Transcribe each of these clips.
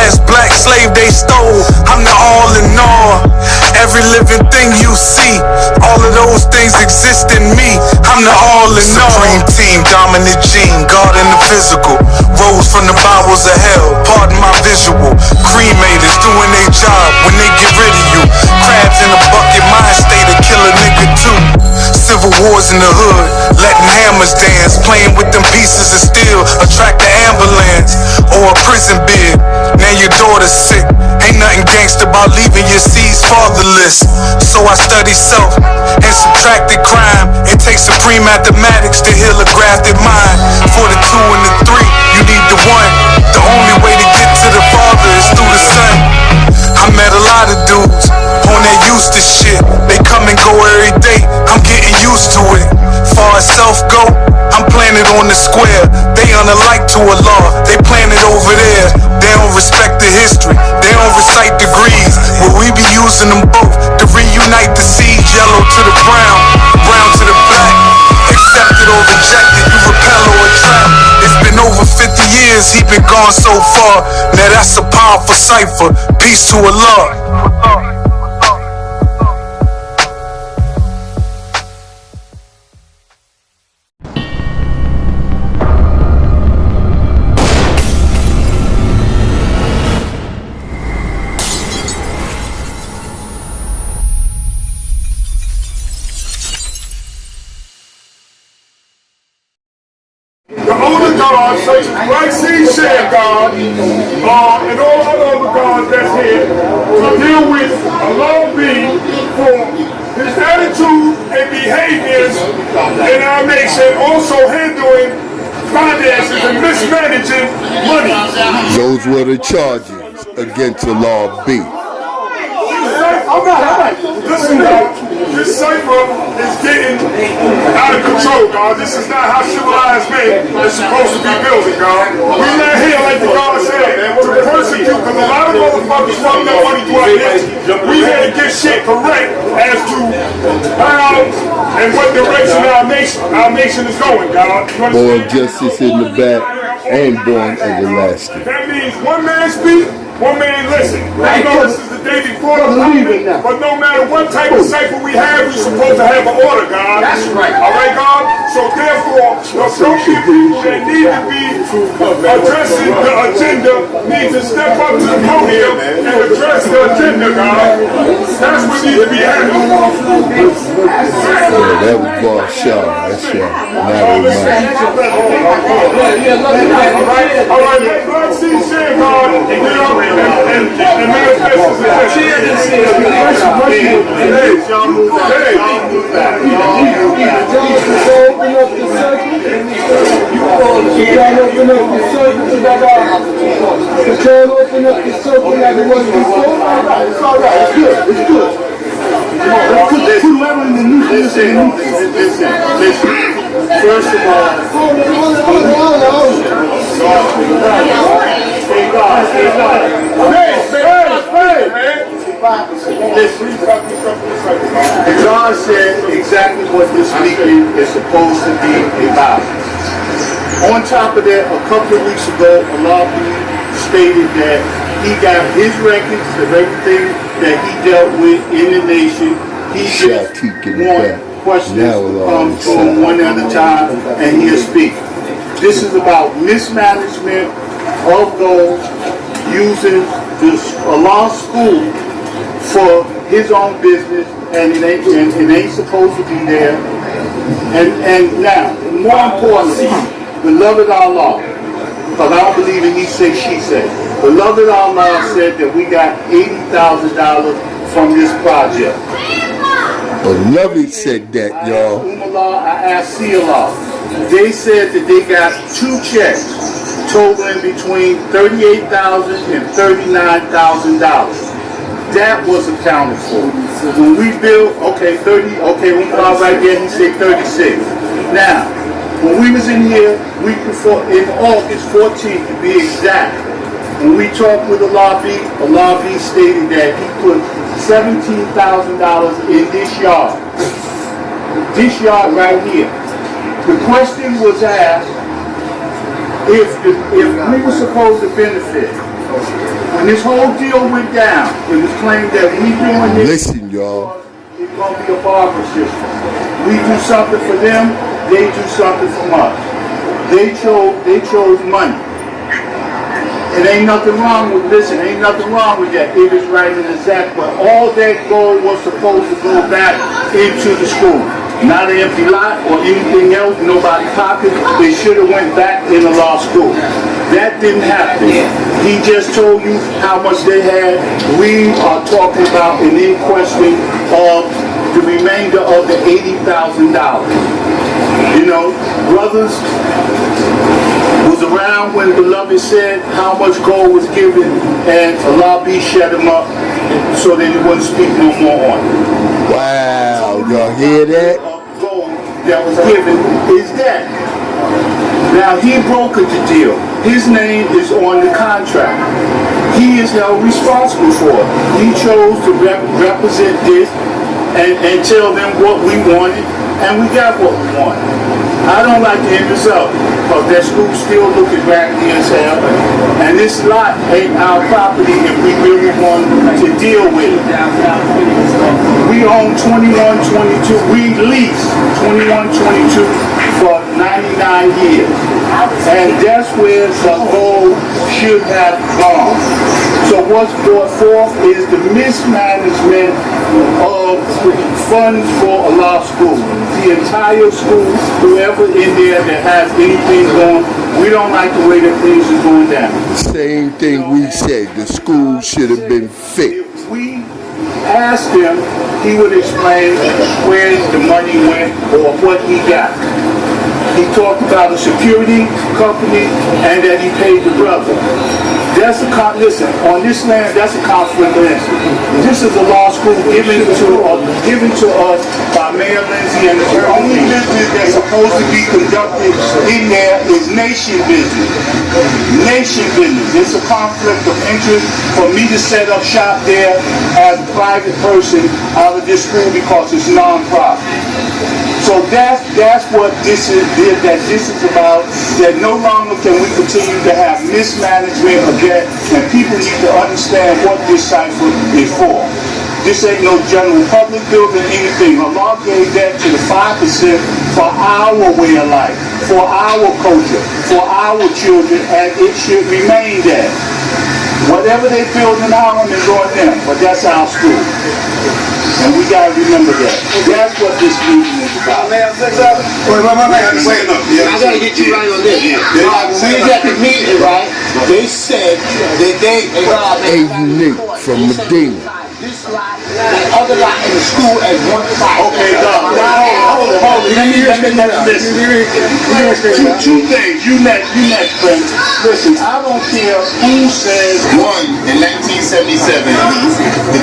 last black slave they stole. I'm the all in all. Every living thing you see, all of those things exist in me. I'm the all in all. Supreme team, dominant gene, God in the physical. Rose from the bowels of hell, pardon my visual. Cremators doing their job when they get rid of you. Crabs in a bucket, mind state to kill a nigga too. Civil wars in the hood, letting hammers dance. Playing with them pieces of steel, attract the ambulance. Or a prison bid, now your daughter's sick. Ain't nothing gangster about leaving your seeds fatherless. So I study self and subtracted crime. It takes supreme mathematics to heal a grafted mind. For the 2 and the 3, you need the 1. The only way to get to the Father is through the Son. I met a lot of dudes on that used to shit. They come and go every day, I'm getting used to it. Far as self go, I'm planted on the square. They unalike to Allah, they planted over there. They don't respect the history, they don't recite degrees. But we be using them both to reunite the seeds. Yellow to the brown, brown to the black. Accepted or rejected, you repel or attract. It's been over 50 years, he been gone so far. Now that's a powerful cipher. Peace to Allah. The older gods, such as A.S.I.M God, and all other gods that's here, to deal with Allah be for his attitude and behaviors in our nation, also handling finances and mismanaging money. Those were the charges against the law B. All right. Listen, God, this cipher is getting out of control, God. This is not how civilized men is supposed to be building, God. We're not here, like the God said, to persecute, because a lot of motherfuckers fucking up money through our history. We here to get shit correct as to how and what direction our nation is going, God. Born justice in the back and born everlasting. That means one man speak, one man listen. I know this is the day before the movement, but no matter what type of cycle we have, we're supposed to have an order, God. That's right. All right, God? So therefore, the appropriate people that need to be addressing the agenda need to step up to the podium and address the agenda, God. That's what needs to be happening. Yeah, that was Bar Shah. That's right. Now we might. All right, let's see shit, God. And manifest his agenda. Y'all move that. Open up the circuit. Y'all open up the circuit. You can't open up the circuit like it was before. It's all right. It's good. It's good. Put whoever in the nucleus in the nucleus. Listen. First of all, hey God said exactly what this meeting is supposed to be about. On top of that, a couple of weeks ago, Allah stated that he got his records of everything that he dealt with in the nation. He just want questions to come to him one at a time, and he'll speak. This is about mismanagement of those using a law school for his own business, and it ain't supposed to be there. And now, more importantly, beloved Allah, because I don't believe in he say, she say. Beloved Allah said that we got $80,000 from this project. Beloved said that, y'all. A.S.I.M. They said that they got 2 checks totaling between $38,000 and $39,000. That was accounted for. When we built, okay, right there, he said 36. Now, when we was in here, in August 14th to be exact, when we talked with Allah B stated that he put $17,000 in this yard. This yard right here. The question was asked, if we were supposed to benefit, when this whole deal went down, it was claimed that we doing this. Listen, y'all. It's gonna be a barber system. We do something for them, they do something for us. They chose money. It ain't nothing wrong with ain't nothing wrong with that. It is right and exact, but all that gold was supposed to go back into the school. Not an empty lot or anything else, nobody pocket. They should have went back in the law school. That didn't happen. He just told you how much they had. We are talking about an in-question of the remainder of the $80,000. You know, brothers was around when Beloved said how much gold was given, and Allah shut him up so that he wouldn't speak no more on it. Wow, y'all hear that? Gold that was given is that. Now he brokered the deal. His name is on the contract. He is held responsible for it. He chose to represent this and tell them what we wanted, and we got what we wanted. I don't like the end result, because that school still looking raggedy as hell, and this lot ain't our property if we really want to deal with it. We own 2122, we lease 2122 for 99 years, and that's where the gold should have gone. So what's brought forth is the mismanagement of funds for a law school. The entire school, whoever in there that has anything going, we don't like the way that things are going down. Same thing we said. The school should have been fixed. If we asked him, he would explain where the money went or what he got. He talked about a security company and that he paid the brother. That's a listen, on this land, that's a conflict of interest. This is a law school given to us by Mayor Lindsay, and the only business that's supposed to be conducted in there is nation business. Nation business. It's a conflict of interest for me to set up shop there as a private person out of this school because it's non-profit. So that's what this is about, that no longer can we continue to have mismanagement of that, and people need to understand what this cipher is for. This ain't no general public building, anything. Allah gave that to the 5% for our way of life, for our culture, for our children, and it should remain that. Whatever they build in Harlem is on them, but that's our school. And we gotta remember that. That's what this meeting is about. I gotta get you right on this. When we got the meeting, right, they said that they A unique from Medina. this lot, the other lot in the school at one site. Okay, hold on. Two things. You next, friend. Listen, I don't care who says. One, in 1977, the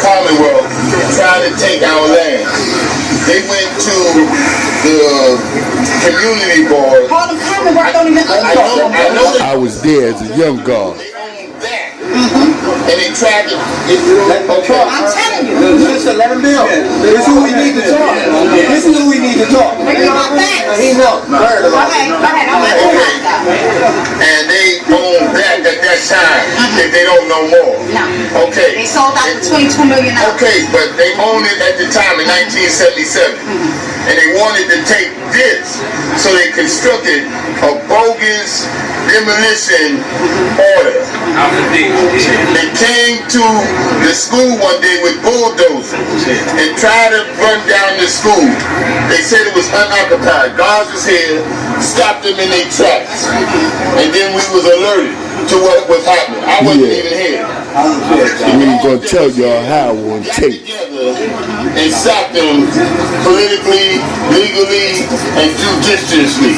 Commonwealth tried to take our land. They went to the community board. Harlem Commonwealth don't even I know I was there as a young guard. and they tried to. I'm telling you. Listen, let him build. This is who we need to talk. This is who we need to talk. He knows. Go ahead. And they own back at that time if they don't know more. No. Okay. They sold out for $22 million. Okay, but they owned it at the time in 1977. And they wanted to take this, so they constructed a bogus demolition order. They came to the school one day with bulldozers and tried to run down the school. They said it was unoccupied. Guards was here, stopped them in their tracks, and then we was alerted to what was happening. I wasn't even here. We ain't gonna tell y'all how on tape. And stop them politically, legally, and judiciously.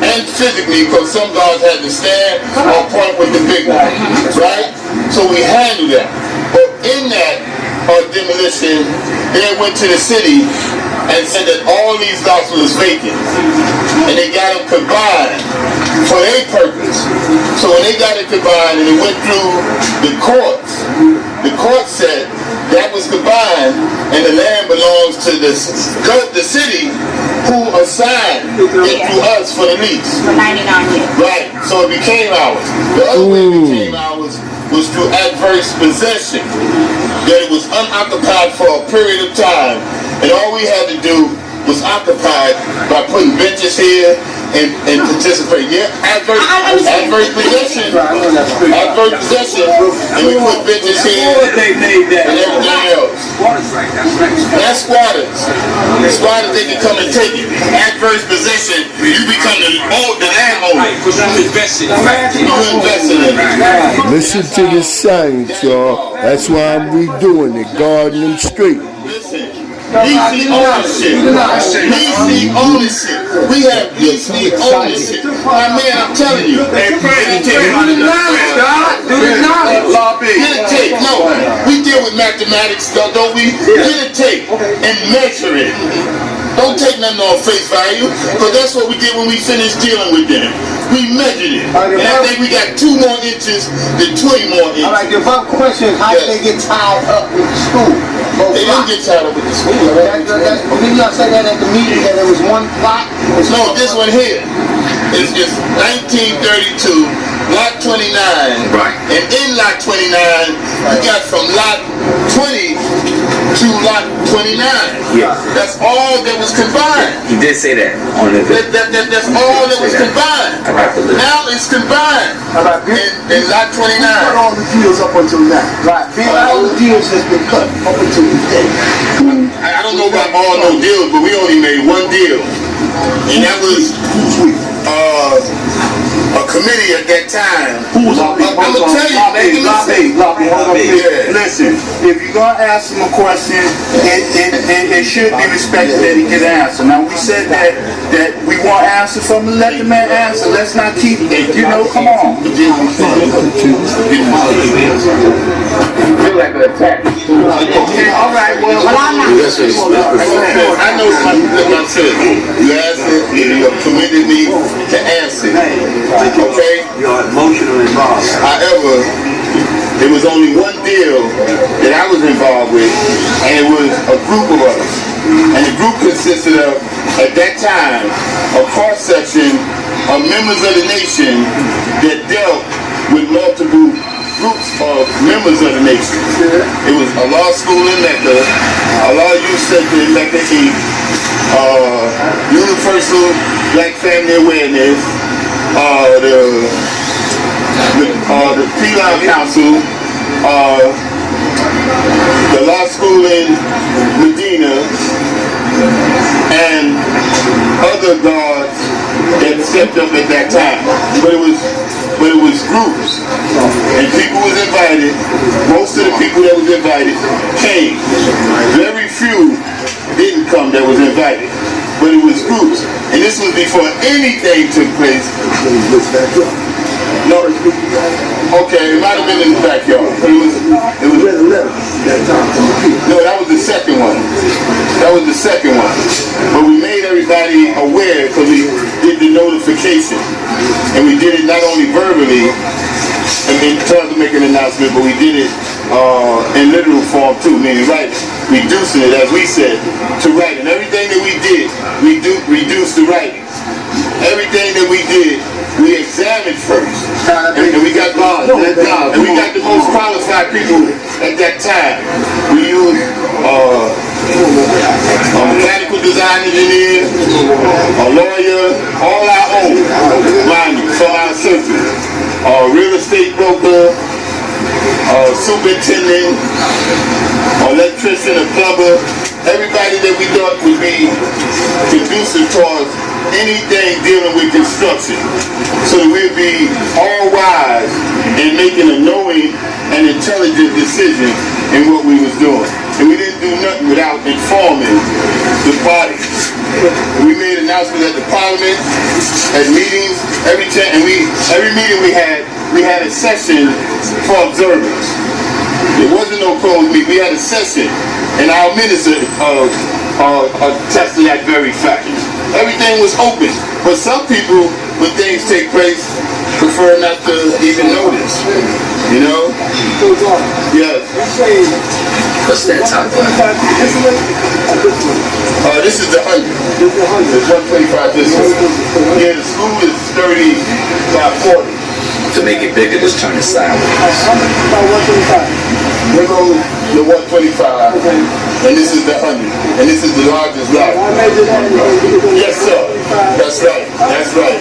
And physically, because some guards had to stand on point with the big one. Right? So we handled that. But in that demolition, they went to the city and said that all these lots was vacant. And they got them combined for their purpose. So when they got it combined and it went through the courts said that was combined and the land belongs to the city who assigned it to us for the lease. For 99 years. Right, so it became ours. The other way it became ours was through adverse possession, that it was unoccupied for a period of time, and all we had to do was occupy by putting benches here and participate. Yeah, adverse possession, and we put benches here and everything else. That's squatters. Squatters, they can come and take it. Adverse possession, you become the landowner. You invested in it. Listen to the signs, y'all. That's why I'm redoing it, guarding them straight. Listen. DC ownership. DC ownership. We have DC ownership. My man, I'm telling you. Hey, President, do the knowledge, God. Do the knowledge. Get a tape. No, we deal with mathematics, don't we? Get a tape and measure it. Don't take nothing on face value, but that's what we did when we finished dealing with them. We measured it. And I think we got 2 more inches than 20 more inches. All right, the first question is how did they get tied up with the school? They didn't get tied up with the school. Didn't y'all say that at the meeting that there was one plot? No, this one here. It's 1932, lot 29. Right. And in lot 29, you got from lot 20 to lot 29. Yeah. That's all that was combined. He did say that on the That's all that was combined. Now it's combined in lot 29. Cut all the deals up until now. Right. All the deals has been cut up until today. I don't know about all no deals, but we only made one deal. And that was a committee at that time. Who was I'm gonna tell you, Listen, if you're gonna ask him a question, it should be respected that he can answer. Now we said that we want answer from him, let the man answer. Let's not keep, come on. Feel like an attack. Okay, all right, well, I know myself. You asked it, you committed me to answer. Okay? You're emotionally involved. However, there was only one deal that I was involved with, and it was a group of us. And the group consisted of, at that time, a cross-section of members of the nation that dealt with multiple groups of members of the nation. It was a law school in Mecca, a law youth center in Mecca East, Universal Black Family Awareness, the P-Line Council, the law school in Medina, and other guards that stepped up at that time. But it was groups, and people was invited. Most of the people that was invited came. Very few didn't come that was invited. But it was groups. And this was before anything took place. No, okay, it might have been in the backyard. No, that was the second one. That was the second one. But we made everybody aware because we did the notification. And we did it not only verbally, in terms of making an announcement, but we did it in literal form too, meaning writing. Reducing it, as we said, to writing. Everything that we did, we reduced to writing. Everything that we did, we examined first. And we got the most qualified people at that time. We used a mechanical design engineer, a lawyer, all our own, mind you, from our circle. A real estate broker, superintendent, electrician, a plumber, everybody that we thought would be conducive towards anything dealing with construction, so that we'd be all wise in making a knowing and intelligent decision in what we was doing. And we didn't do nothing without informing the body. We made announcements at the parliament, at meetings, every meeting we had a session for observers. There wasn't no closed meeting. We had a session, and our minister attested that very fact. Everything was open, but some people, when things take place, prefer not to even notice. You know? Yes. What's that top line? This is the 100. It's 125 this one. Yeah, the school is 30 by 40. To make it bigger, just turn it sideways. About 125. Here goes the 125, and this is the 100, and this is the largest lot. I measured that. Yes, sir. That's right. That's right.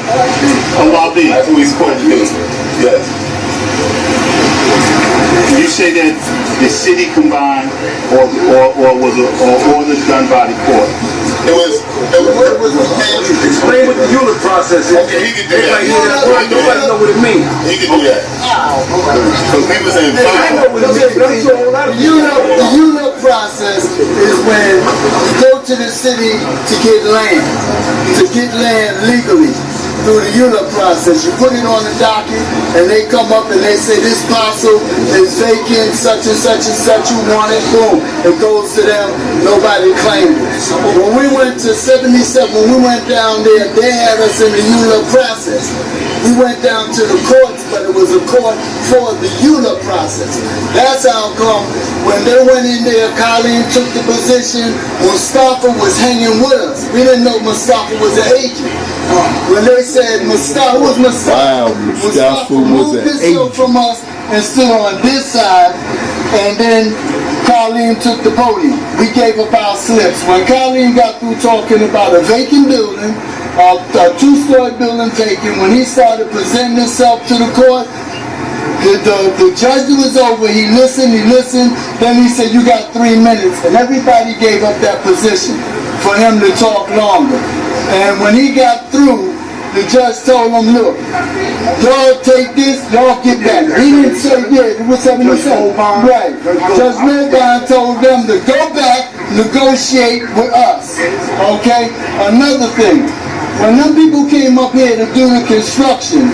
Allah be. That's what we supposed to do. Yes. You say that the city combined, or was it orders done by the court? It was Explain what the unit process is. okay, he can do that. Nobody know what it means. He can do that. Because we was in I know what it means, but I'm sure a lot of people The UNO process is when you go to the city to get land legally. Through the UNO process, you put it on the docket, and they come up and they say this parcel is vacant, such and such and such. You want it, boom, it goes to them. Nobody claimed it. When we went to 77, when we went down there, they had us in the UNO process. We went down to the courts, but it was a court for the UNO process. That's how come when they went in there, Colleen took the position. Mustafa was hanging with us. We didn't know Mustafa was an agent. When they said Mustafa, who was Mustafa? Wow, Mustafa was moved an this hill agent. from us and stood on this side, and then Colleen took the podium. We gave up our slips. When Colleen got through talking about a vacant building, a two-story building vacant, when he started presenting himself to the court, the judge was over, he listened, then he said, you got 3 minutes, and everybody gave up that position for him to talk longer. And when he got through, the judge told him, look, y'all take this, y'all get back. He didn't say, yeah, it was 77. Right. Judge Milbon told them to go back, negotiate with us. Okay? Another thing, when them people came up here to do the construction,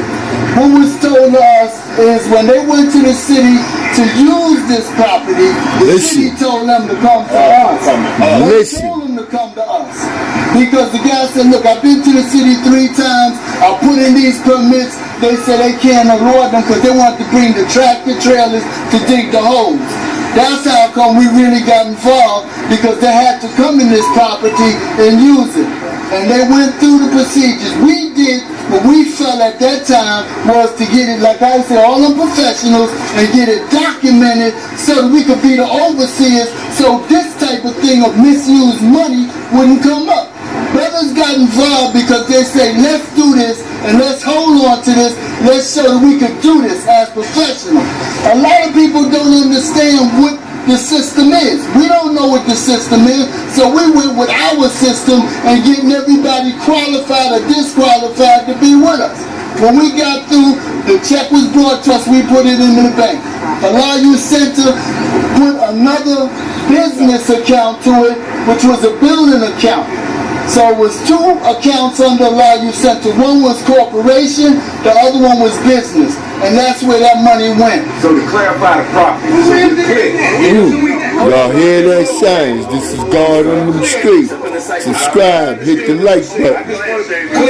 what was told to us is when they went to the city to use this property, the city told them to come to us. They told them to come to us. Because the guy said, look, I've been to the city 3 times, I put in these permits, they said they can't award them because they want to bring the tractor trailers to dig the holes. That's how come we really got involved, because they had to come in this property and use it. And they went through the procedures. We did what we felt at that time was to get it, like I said, all the professionals, and get it documented so that we could be the overseers, so this type of thing of misused money wouldn't come up. Brothers got involved because they say, let's do this and let's hold on to this. Let's show that we could do this as professionals. A lot of people don't understand what the system is. We don't know what the system is, so we went with our system and getting everybody qualified or disqualified to be with us. When we got through, the check was brought to us, we put it in the bank. A.S.I.M Center put another business account to it, which was a building account. So it was 2 accounts under A.S.I.M Center. One was corporation, the other one was business. And that's where that money went. So to clarify the property, so it's clear. Y'all hear that sounds? This is God on the street. Subscribe, hit the like button.